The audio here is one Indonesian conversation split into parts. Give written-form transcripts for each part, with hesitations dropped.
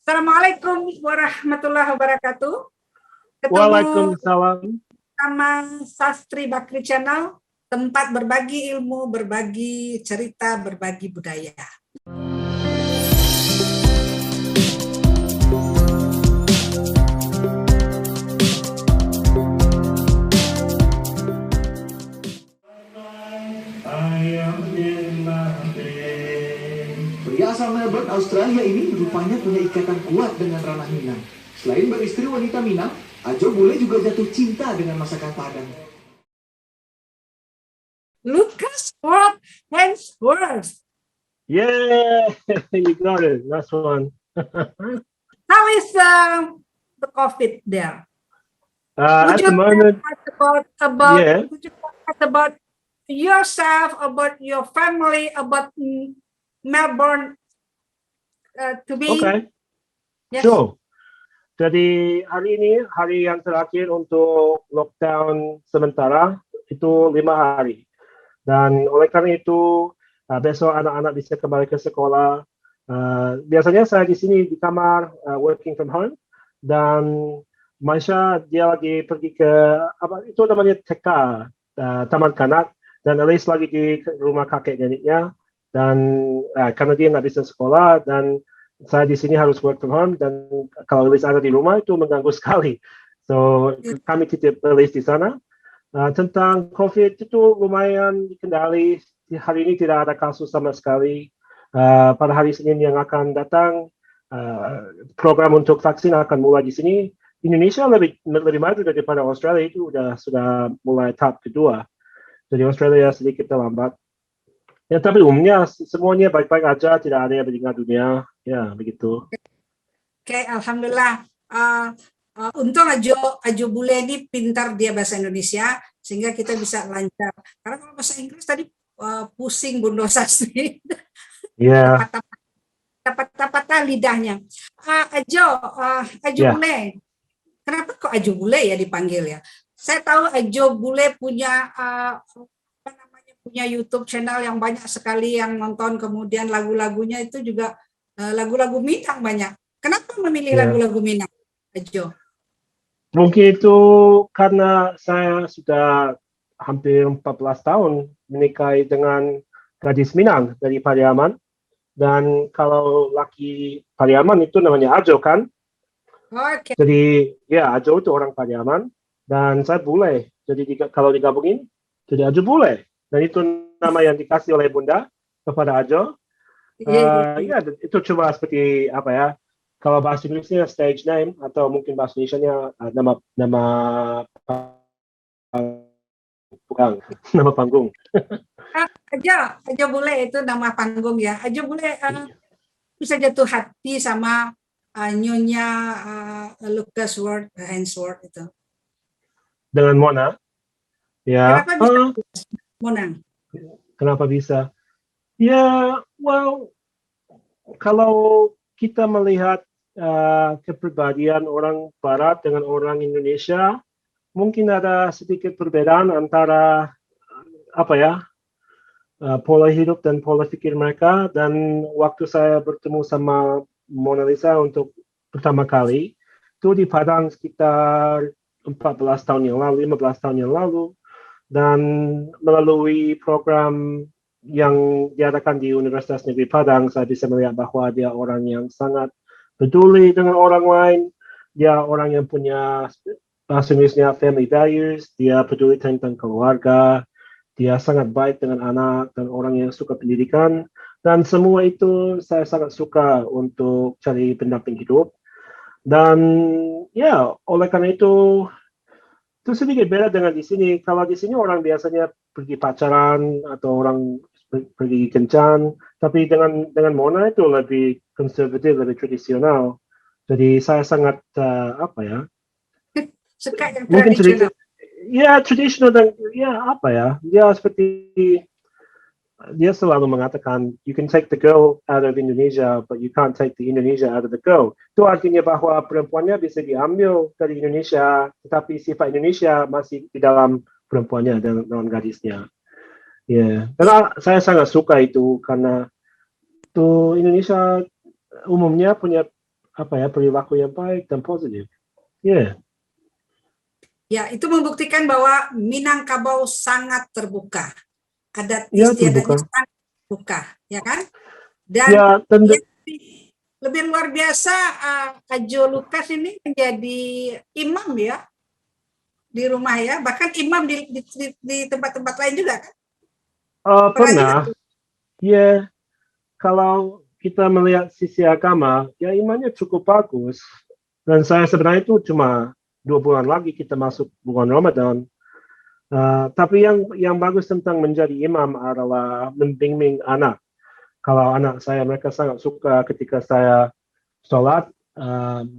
Assalamualaikum warahmatullahi wabarakatuh. Ketemu Waalaikumsalam. sama Sastri Bakri Channel, tempat berbagi ilmu, berbagi cerita, berbagi budaya. Pria asal Melbourne, Australia ini rupanya punya ikatan kuat dengan ranah Minang. Selain beristri wanita Minang, Ajo Bule juga jatuh cinta dengan masakan Padang. Lucas Ward Hensworth. Yeah, you got it. That's one. How is the COVID there? At the moment, Would you tell us about yourself, about your family, about Melbourne to be? Okay. Yes. Sure. Jadi hari ini hari yang terakhir untuk lockdown sementara itu 5 hari. Dan oleh karena itu besok anak-anak bisa kembali ke sekolah. Biasanya saya di sini di kamar working from home, dan Maisha dia lagi pergi ke apa itu namanya TK, taman kanak, dan Alice lagi di rumah kakek neneknya, dan karena dia nggak bisa sekolah dan saya di sini harus work from home, dan kalau Alice ada di rumah itu mengganggu sekali. So kami titip Alice di sana. Tentang COVID itu lumayan dikendali. Hari ini tidak ada kasus sama sekali. Pada hari Senin yang akan datang, program untuk vaksin akan mulai di sini. Indonesia lebih maju daripada Australia, itu sudah mulai tahap kedua. Jadi Australia sedikit terlambat. Ya, tapi umumnya semuanya baik-baik aja, tidak ada yang meninggal dunia. Ya, begitu. Oke, alhamdulillah. Untung Ajo Bule ini pintar dia bahasa Indonesia, sehingga kita bisa lancar. Karena kalau bahasa Inggris tadi pusing Bunda Sastri. Ya. Patah-patah lidahnya. Ajo Bule. Kenapa kok Ajo Bule ya dipanggil ya? Saya tahu Ajo Bule punya punya YouTube channel yang banyak sekali yang nonton, kemudian lagu-lagunya itu juga lagu-lagu Minang banyak. Kenapa memilih lagu-lagu Minang, Ajo? Mungkin itu karena saya sudah hampir 14 tahun menikahi dengan gadis Minang dari Pariaman, dan kalau laki Pariaman itu namanya Ajo kan? Okay. Jadi ya Ajo itu orang Pariaman dan saya Bule. Jadi kalau digabungin jadi Ajo Bule. Dan itu nama yang dikasih oleh Bunda kepada Ajo. Ya, itu cuma seperti apa ya? Kalau bahasa Inggrisnya stage name, atau mungkin bahasa Indonesianya nama panggung. Ajo Bule itu nama panggung ya. Ajo Bule bisa jatuh hati sama Nyonya Lucas Ward Hensworth itu. Dengan Mona? Ya. Kenapa bisa Mona? Kenapa bisa? Ya, well, kalau kita melihat kepribadian orang Barat dengan orang Indonesia, mungkin ada sedikit perbedaan antara pola hidup dan pola pikir mereka. Dan waktu saya bertemu sama Mona Lisa untuk pertama kali, itu di Padang sekitar 14 tahun yang lalu, 15 tahun yang lalu, dan melalui program yang diadakan di Universitas Negeri Padang, saya bisa melihat bahwa dia orang yang sangat peduli dengan orang lain. Dia orang yang punya bahasa Inggrisnya family values, dia peduli tentang keluarga, dia sangat baik dengan anak dan orang yang suka pendidikan, dan semua itu saya sangat suka untuk cari pendamping hidup. Dan ya, oleh karena itu sedikit beda dengan di sini. Kalau di sini orang biasanya pergi pacaran atau orang pergi kencan, tapi dengan Mona itu lebih konservatif, lebih tradisional. Jadi saya sangat suka yang mungkin tradisional. Ya, tradisional, dan dia seperti dia selalu mengatakan, you can take the girl out of Indonesia, but you can't take the Indonesia out of the girl. Itu artinya bahwa perempuannya bisa diambil dari Indonesia, tetapi sifat Indonesia masih di dalam perempuannya dan dalam gadisnya. Ya, karena saya sangat suka itu, karena itu Indonesia umumnya punya perilaku yang baik dan positif. Ya. Ya, itu membuktikan bahwa Minangkabau sangat terbuka. Adat Ya, istiadatnya terbuka. sangat terbuka, ya kan? Dan Ya, dan yang lebih luar biasa, Ajo Lukas ini menjadi imam ya di rumah ya, bahkan imam di tempat-tempat lain juga kan? Pernah juga pernah. tuh. Ya, kalau kita melihat sisi agama, ya imannya cukup bagus. Dan saya sebenarnya itu cuma 2 bulan lagi kita masuk bulan Ramadan. Tapi yang bagus tentang menjadi imam adalah membimbing anak. Kalau anak saya, mereka sangat suka ketika saya sholat.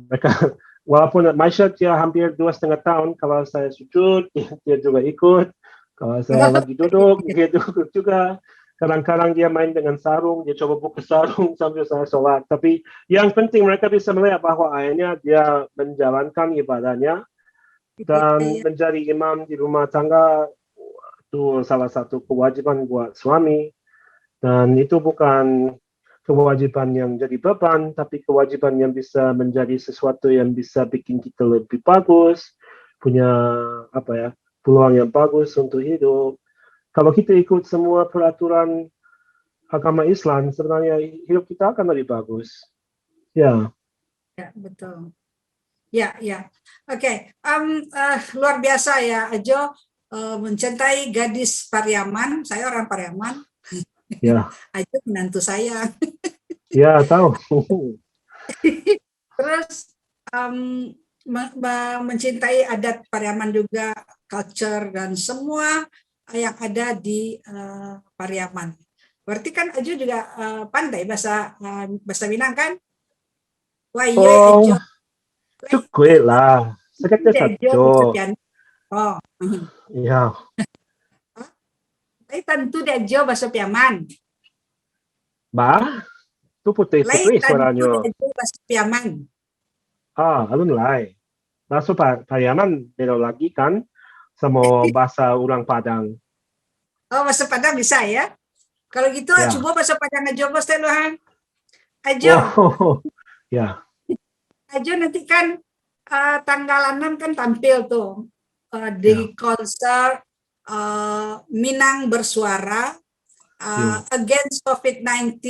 Mereka walaupun Maisha dia hampir 2,5 tahun, kalau saya sujud, dia juga ikut. Kalau saya lagi duduk, dia duduk juga. Kadang-kadang dia main dengan sarung, dia coba buka sarung sambil saya sholat. Tapi yang penting mereka bisa melihat bahwa akhirnya dia menjalankan ibadahnya dan menjadi imam di rumah tangga itu salah satu kewajiban buat suami. Dan itu bukan kewajiban yang jadi beban, tapi kewajiban yang bisa menjadi sesuatu yang bisa bikin kita lebih bagus, punya peluang yang bagus untuk hidup. Kalau kita ikut semua peraturan agama Islam, sebenarnya hidup kita akan lebih bagus. Ya. Ya, betul. Ya, ya. Oke, luar biasa ya, Ajo mencintai gadis Pariaman. Saya orang Pariaman. Ya. Ajo menantu saya. Ya, tahu. Terus mencintai adat Pariaman juga, culture dan semua yang ada di Pariaman. Berarti kan Ajo juga pandai bahasa Minang kan? Wah iya Ajo. Cukup lah. Sekejap saja. Oh. Ya. Tapi tentu deh Ajo bahasa Piaman. Bah, tu putih-putih suaranya. Tentu bahasa Piaman. Alun lai. Bahasa Pariaman beda lagi kan sama bahasa orang Padang. Oh, bahasa Padang bisa ya? Kalau gitu Ya. coba bahasa Padang aja bos teluhan. Ajo. Ya. Ajo nanti kan tanggal 6 kan tampil tuh di konser Minang Bersuara against COVID-19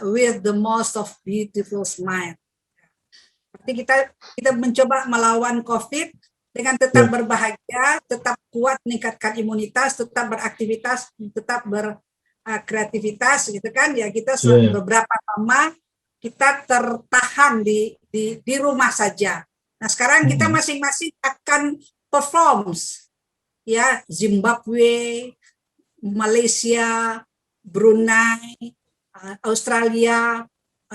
with the most of beautiful smile. Berarti kita mencoba melawan COVID dengan tetap berbahagia, tetap kuat meningkatkan imunitas, tetap beraktivitas, tetap berkreativitas gitu kan ya. Kita beberapa lama kita tertahan di rumah saja. Nah, sekarang kita masing-masing akan performs ya, Zimbabwe, Malaysia, Brunei, Australia,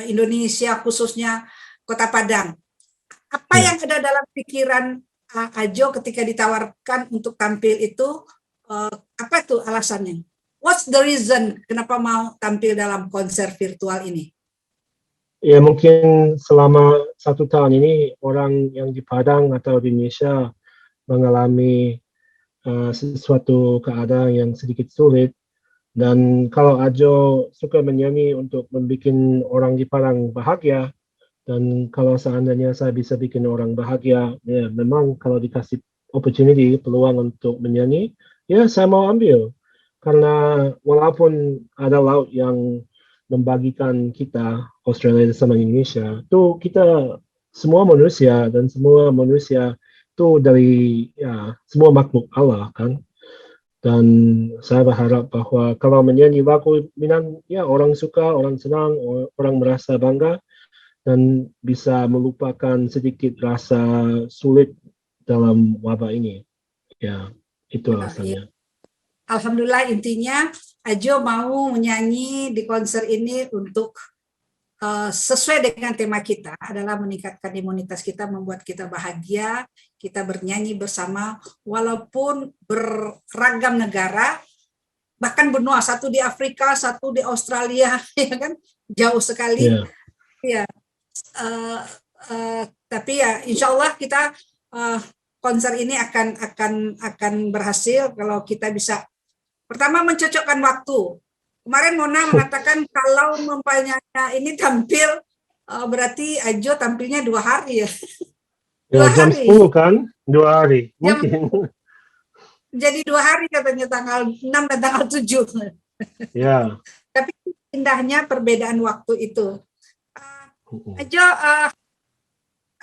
Indonesia khususnya Kota Padang. Apa yang ada dalam pikiran Ajo ketika ditawarkan untuk tampil itu, apa tuh alasannya? What's the reason kenapa mau tampil dalam konser virtual ini? Ya mungkin selama 1 tahun ini orang yang di Padang atau di Indonesia mengalami sesuatu keadaan yang sedikit sulit. Dan kalau Ajo suka menyanyi untuk membuat orang di Padang bahagia, dan kalau seandainya saya bisa bikin orang bahagia, ya memang kalau dikasih opportunity, peluang untuk menyanyi, ya saya mau ambil. Karena walaupun ada laut yang membagikan kita, Australia sama Indonesia, itu kita semua manusia, dan semua manusia itu dari semua makhluk Allah kan. Dan saya berharap bahwa kalau menyanyi lagu Minang, ya orang suka, orang senang, orang merasa bangga, dan bisa melupakan sedikit rasa sulit dalam wabah ini. Ya, itu alasannya. Alhamdulillah, intinya Ajo mau menyanyi di konser ini untuk sesuai dengan tema kita adalah meningkatkan imunitas kita, membuat kita bahagia, kita bernyanyi bersama walaupun beragam negara, bahkan benua, satu di Afrika, satu di Australia, ya kan, jauh sekali. Ya. Tapi ya insya Allah kita konser ini akan berhasil kalau kita bisa pertama mencocokkan waktu. Kemarin Mona mengatakan kalau mempunyai ini tampil berarti Ajo tampilnya 2 hari ya. Ya, 2 jam hari. 10 kan? 2 hari. Jam, Mungkin. jadi 2 hari katanya tanggal 6 dan tanggal 7. Ya. Tapi indahnya perbedaan waktu itu. Ajo,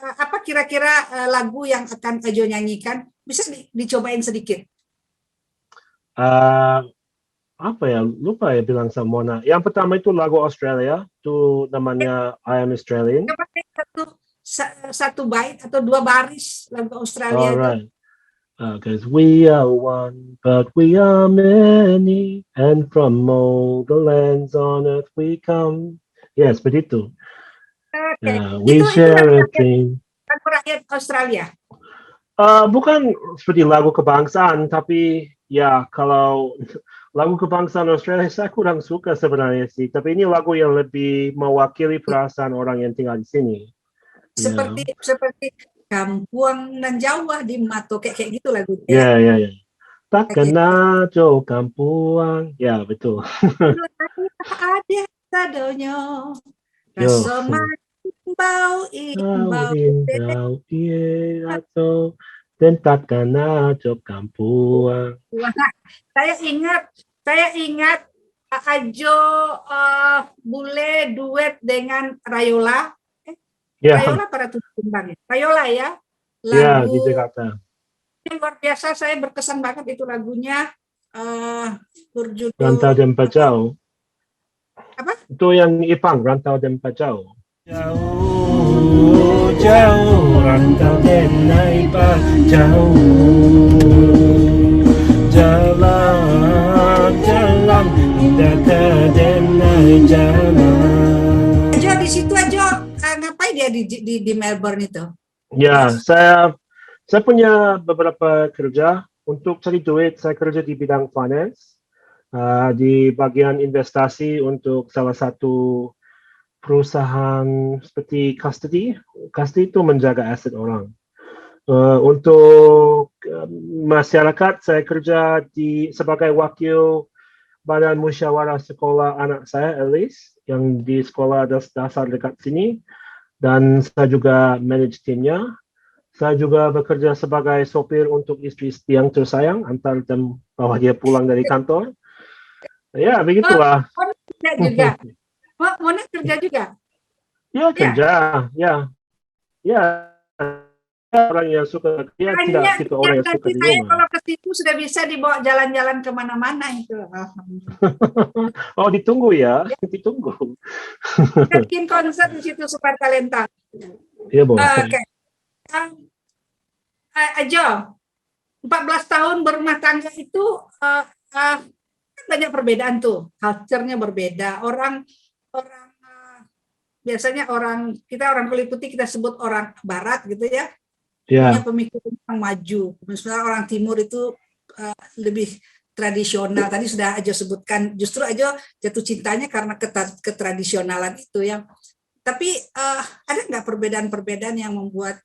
apa kira-kira lagu yang akan Ajo nyanyikan? Bisa dicobain sedikit. Apa ya? Lupa ya bilang sama Mona. Yang pertama itu lagu Australia. Itu namanya I Am Australian. Coba satu bait atau 2 baris lagu Australia itu. Alright. Because we are one, but we are many, and from all the lands on earth we come. Yes, begitu. Oke. We Itu share a dream. lagu rakyat Australia. Bukan seperti lagu kebangsaan, tapi ya kalau lagu kebangsaan Australia saya kurang suka sebenarnya sih. Tapi ini lagu yang lebih mewakili perasaan orang yang tinggal di sini. Seperti Kampuang nan Jawa di Mato kayak gitu lagunya. Ya. Tak kena jo Kampuang. Ya, betul. Ada sadonyo. Rasa bau atau dan tak kena jo Kampuang. Saya ingat Ajo Bule duet dengan Rayola. Rayola para tumbang. Rayola ya. Ya, di Jakarta. Luar biasa, saya berkesan banget itu lagunya. Berjudul Rantau dan Pajau. Apa? Itu yang Ipang, Rantau dan Pajau. Jauh, jauh, rantau dan Pajau. Jalan, data dan jalan. Ajo di situ Ajo ngapain dia di Melbourne itu? Ya, saya punya beberapa kerja untuk cari duit. Saya kerja di bidang finance, di bagian investasi untuk salah satu perusahaan seperti custody. Custody itu menjaga aset orang. Untuk masyarakat, saya kerja sebagai wakil Badan Musyawarah Sekolah anak saya, Alice, yang di sekolah dasar dekat sini. Dan saya juga manage timnya. Saya juga bekerja sebagai sopir untuk istri yang tersayang antar jam bahwa dia pulang dari kantor. Ya, begitulah. Mona kerja juga? Ya, kerja. Ya. Orang yang suka kerja, tidak tipe orang yang suka di rumah. Kalau ke situ sudah bisa dibawa jalan-jalan kemana-mana itu. Oh, ditunggu ya. Ditunggu. Bikin konser di situ Super Talenta. Iya, boleh. Oke. Ajo, 14 tahun berumah tangga itu banyak perbedaan tuh. Culture-nya berbeda. Orang biasanya kita orang kulit putih kita sebut orang barat gitu ya. Punya pemikiran yang maju. Misalnya orang timur itu lebih tradisional. Tadi sudah Ajo sebutkan, justru Ajo jatuh cintanya karena ketradisionalan itu ya. Tapi ada nggak perbedaan-perbedaan yang membuat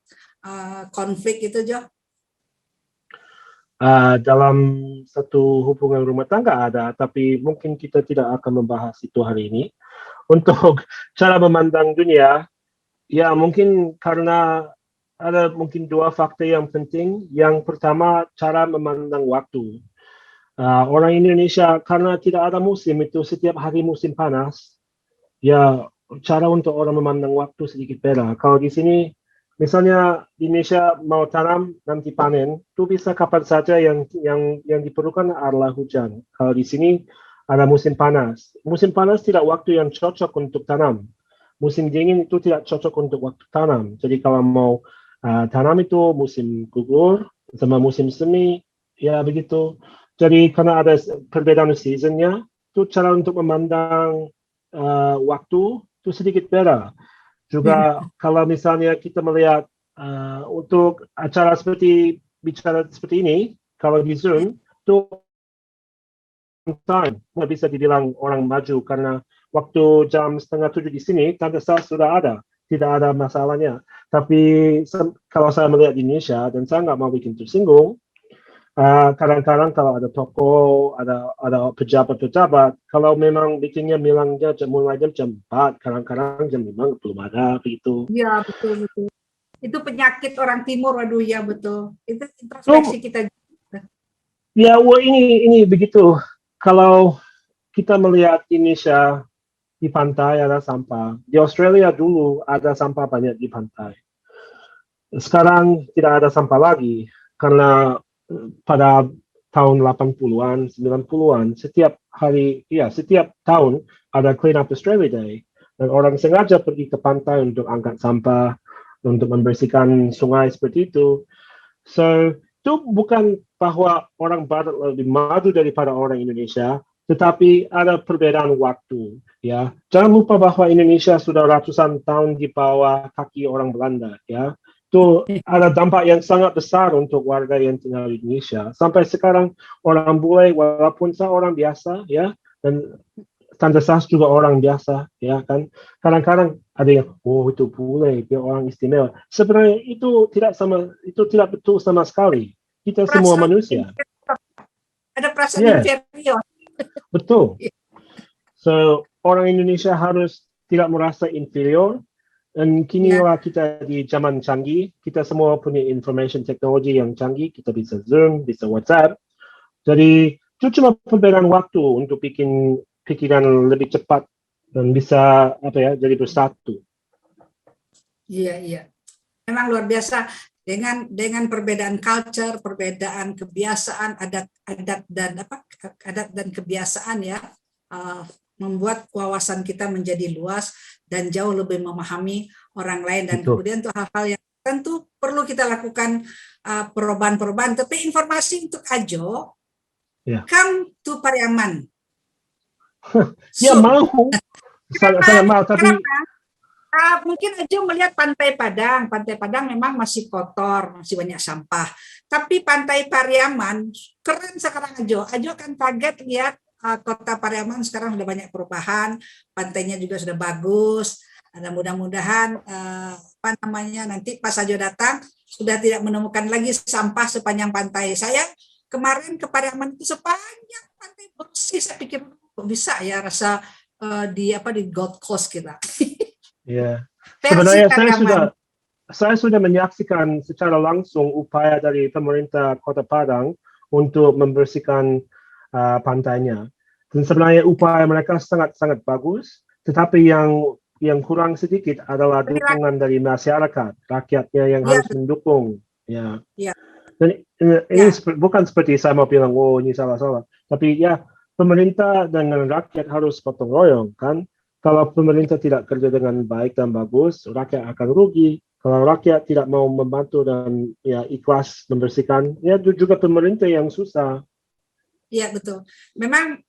konflik itu, Jo? Dalam satu hubungan rumah tangga ada, tapi mungkin kita tidak akan membahas itu hari ini. Untuk cara memandang dunia, ya mungkin karena ada mungkin dua faktor yang penting. Yang pertama, cara memandang waktu. Orang Indonesia karena tidak ada musim itu setiap hari musim panas, ya cara untuk orang memandang waktu sedikit beda. Kalau di sini, misalnya di Indonesia mau tanam nanti panen, itu bisa kapan saja yang diperlukan adalah hujan. Kalau di sini ada musim panas. Musim panas tidak waktu yang cocok untuk tanam. Musim dingin itu tidak cocok untuk waktu tanam. Jadi kalau mau tanam itu musim gugur sama musim semi, ya begitu. Jadi karena ada perbedaan seasonnya, itu cara untuk memandang waktu itu sedikit beda. Juga kalau misalnya kita melihat untuk acara bicara seperti ini, kalau di Zoom, itu time nggak bisa dibilang orang maju karena waktu jam 6:30 di sini, tanda sah sudah ada, tidak ada masalahnya. Tapi kalau saya melihat di Indonesia dan saya nggak mau bikin tersinggung, kadang-kadang kalau ada toko, ada pejabat-pejabat, kalau memang bikinnya bilangnya mulai jam 4, kadang-kadang jam 5 belum ada begitu. Iya, betul betul. Itu penyakit orang timur, waduh ya betul. Itu introspeksi So, kita. ya, ini begitu. Kalau kita melihat Indonesia di pantai ada sampah. Di Australia dulu ada sampah banyak di pantai. Sekarang tidak ada sampah lagi karena pada tahun 80-an, 90-an, setiap tahun ada Clean Up Australia Day. Dan orang sengaja pergi ke pantai untuk angkat sampah, untuk membersihkan sungai seperti itu. So, itu bukan bahwa orang Barat lebih maju daripada orang Indonesia, tetapi ada perbedaan waktu. Ya, jangan lupa bahwa Indonesia sudah ratusan tahun di bawah kaki orang Belanda. Ya, itu ada dampak yang sangat besar untuk warga yang tinggal di Indonesia. Sampai sekarang orang bule, walaupun saya orang biasa, ya, dan Tante Sas juga orang biasa, ya kan. Kadang-kadang ada yang, oh itu bule, dia orang istimewa. Sebenarnya itu tidak betul sama sekali. Kita semua Perasaan manusia. Ada perasaan Yes, inferior. betul. So, orang Indonesia harus tidak merasa inferior. Dan kinilah kita di zaman canggih, kita semua punya information technology yang canggih, kita bisa Zoom, bisa WhatsApp. Jadi itu cuma perbedaan waktu untuk bikin pikiran lebih cepat dan bisa jadi bersatu. Iya. Memang luar biasa dengan perbedaan culture, perbedaan kebiasaan, adat dan kebiasaan ya. Membuat wawasan kita menjadi luas dan jauh lebih memahami orang lain, dan Betul. kemudian untuk hal-hal yang tentu perlu kita lakukan perubahan-perubahan. Tapi informasi untuk Ajo, come to Pariaman. Ya mau, sangat mau, tapi mungkin Ajo melihat Pantai Padang. Pantai Padang memang masih kotor, masih banyak sampah. Tapi Pantai Pariaman keren sekarang Ajo. Ajo akan kaget lihat Kota Pariaman sekarang sudah banyak perubahan, pantainya juga sudah bagus. Dan mudah-mudahan nanti pas Ajo datang sudah tidak menemukan lagi sampah sepanjang pantai. Saya kemarin ke Pariaman itu sepanjang pantai bersih. Saya pikir kok bisa ya rasa di Gold Coast kita. Ya. Sebenarnya saya sudah menyaksikan secara langsung upaya dari pemerintah Kota Padang untuk membersihkan pantainya. Dan sebenarnya upaya mereka sangat bagus, tetapi yang kurang sedikit adalah dukungan dari masyarakat, rakyatnya yang harus mendukung. Ya. Dan ini bukan seperti saya mau bilang, oh ini salah-salah. Tapi ya, pemerintah dengan rakyat harus potong royong, kan? Kalau pemerintah tidak kerja dengan baik dan bagus, rakyat akan rugi. Kalau rakyat tidak mau membantu dan ya ikhlas membersihkan, ya juga pemerintah yang susah. Iya betul. Memang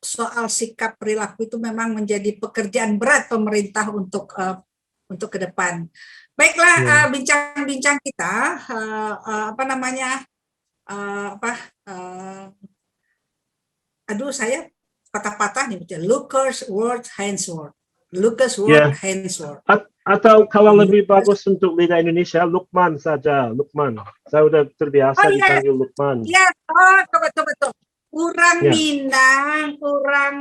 soal sikap perilaku itu memang menjadi pekerjaan berat pemerintah untuk ke depan. Baiklah, bincang-bincang kita saya patah-patah nih, Lucas Ward Hainsworth. Atau kalau lebih bagus untuk Liga Indonesia, Lukman saja, Lukman. Saya sudah terbiasa dipanggil Lukman. Iya, betul. Orang Minang, orang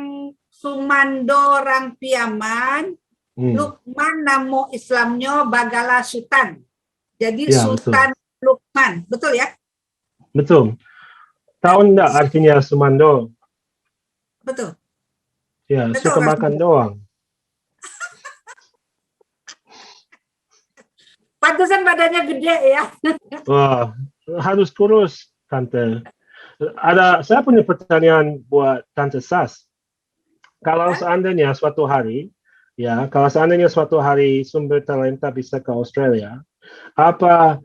Sumando, orang Piaman, Lukman nama Islamnya Bagala Sultan. Jadi Sultan betul. Lukman, betul ya? Betul. Tahu enggak artinya Sumando? Betul. Ya, betul, suka makan doang. Pantesan badannya gede ya. Wah, harus kurus, Tante. Saya punya pertanyaan buat Tante Sas. Kalau seandainya suatu hari Sumber Talenta bisa ke Australia, apa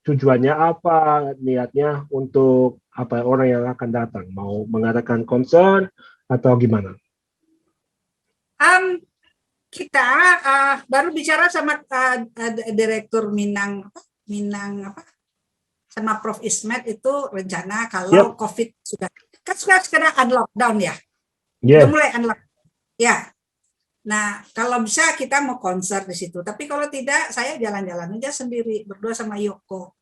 tujuannya, apa niatnya untuk orang yang akan datang? Mau mengadakan konser atau gimana? Kita baru bicara sama Direktur Minang sama Prof. Ismet itu rencana kalau COVID sudah unlockdown ya. Sudah mulai unlock. Ya. Nah, kalau bisa kita mau konser di situ. Tapi kalau tidak, saya jalan-jalan aja sendiri berdua sama Yoko.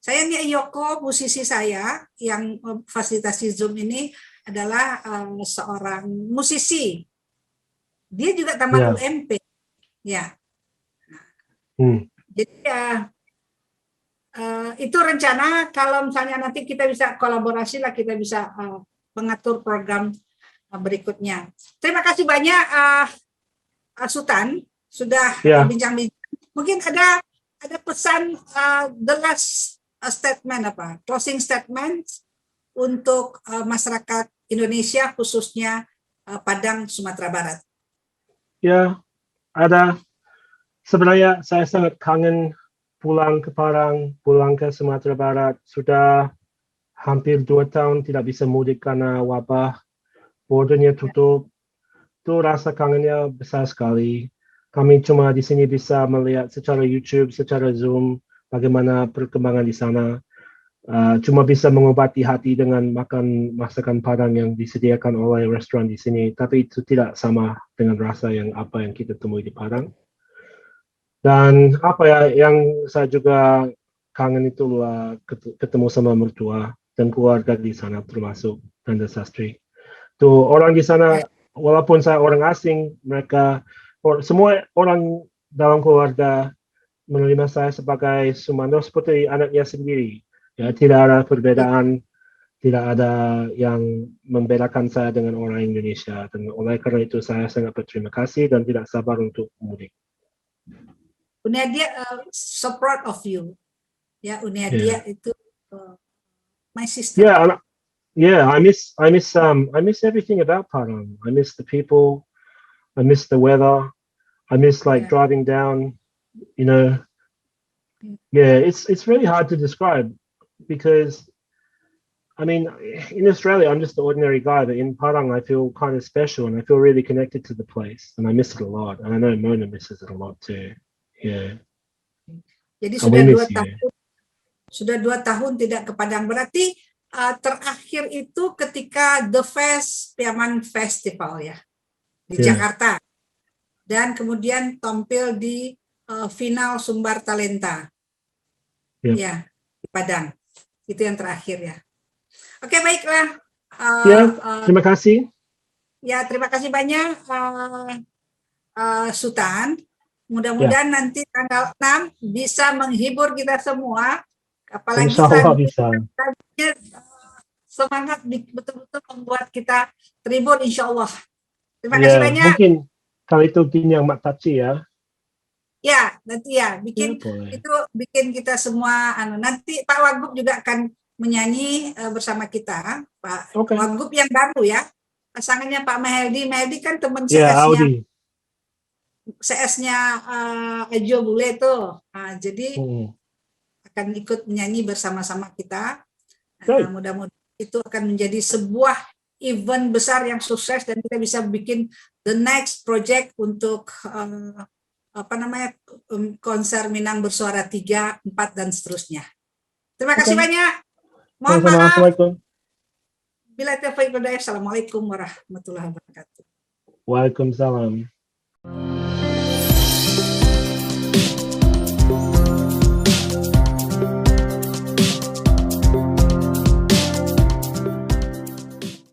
Sayangnya Yoko, musisi saya yang fasilitasi Zoom ini adalah seorang musisi. Dia juga tamat Ya. UMP. Ya. Hmm. Jadi itu rencana kalau misalnya nanti kita bisa kolaborasi lah, kita bisa mengatur program berikutnya. Terima kasih banyak Sultan sudah Ya. bincang-bincang. Mungkin ada pesan the last statement closing statement untuk masyarakat Indonesia khususnya Padang Sumatera Barat. Ya, ada. Sebenarnya saya sangat kangen pulang ke Padang, pulang ke Sumatera Barat. Sudah hampir 2 tahun tidak bisa mudik karena wabah, bordernya tutup. Itu rasa kangennya besar sekali. Kami cuma di sini bisa melihat secara YouTube, secara Zoom, bagaimana perkembangan di sana. Cuma bisa mengobati hati dengan makan masakan Padang yang disediakan oleh restoran di sini. Tapi itu tidak sama dengan rasa yang kita temui di Padang. Dan yang saya juga kangen itu ketemu sama mertua dan keluarga di sana termasuk Tanda Sastri. Tuh orang di sana, walaupun saya orang asing, semua orang dalam keluarga menerima saya sebagai Sumando seperti anaknya sendiri. Ya, tidak ada perbedaan, tidak ada yang membedakan saya dengan orang Indonesia. Dan oleh karena itu saya sangat berterima kasih dan tidak sabar untuk mudik. Unadia so proud of you. Ya, Unadia itu my sister. Yeah, I miss everything about Padang. I miss the people. I miss the weather. I miss driving down. Yeah, it's really hard to describe because, I mean, in Australia I'm just an ordinary guy, but in Padang I feel kind of special and I feel really connected to the place and I miss it a lot. And I know Mona misses it a lot too. Yeah. Jadi And sudah 2 tahun tidak ke Padang. Berarti terakhir itu ketika The Fest Piaman Festival ya di Jakarta, dan kemudian tampil di final Sumbar Talenta ya di Padang. Itu yang terakhir ya. Oke, baiklah. Terima kasih. Ya, terima kasih banyak Sultan. Mudah-mudahan nanti tanggal 6 bisa menghibur kita semua. Apalagi bisa. Semangat betul-betul membuat kita terhibur, insya Allah. Terima kasih banyak. Mungkin kalau itu yang Mataci ya. Ya, nanti ya bikin kita semua. Nanti Pak Wagub juga akan menyanyi bersama kita. Pak Wagub yang baru ya. Pasangannya Pak Maheldi. Maheldi kan teman CS-nya Ajo Bule tuh. Jadi akan ikut menyanyi bersama-sama kita. Mudah-mudahan itu akan menjadi sebuah event besar yang sukses dan kita bisa bikin the next project untuk konser Minang Bersuara 3, 4 dan seterusnya. Terima kasih banyak. Mohon maaf. Bila taufiq wal hidayah. Assalamualaikum warahmatullahi wabarakatuh. Waalaikumsalam.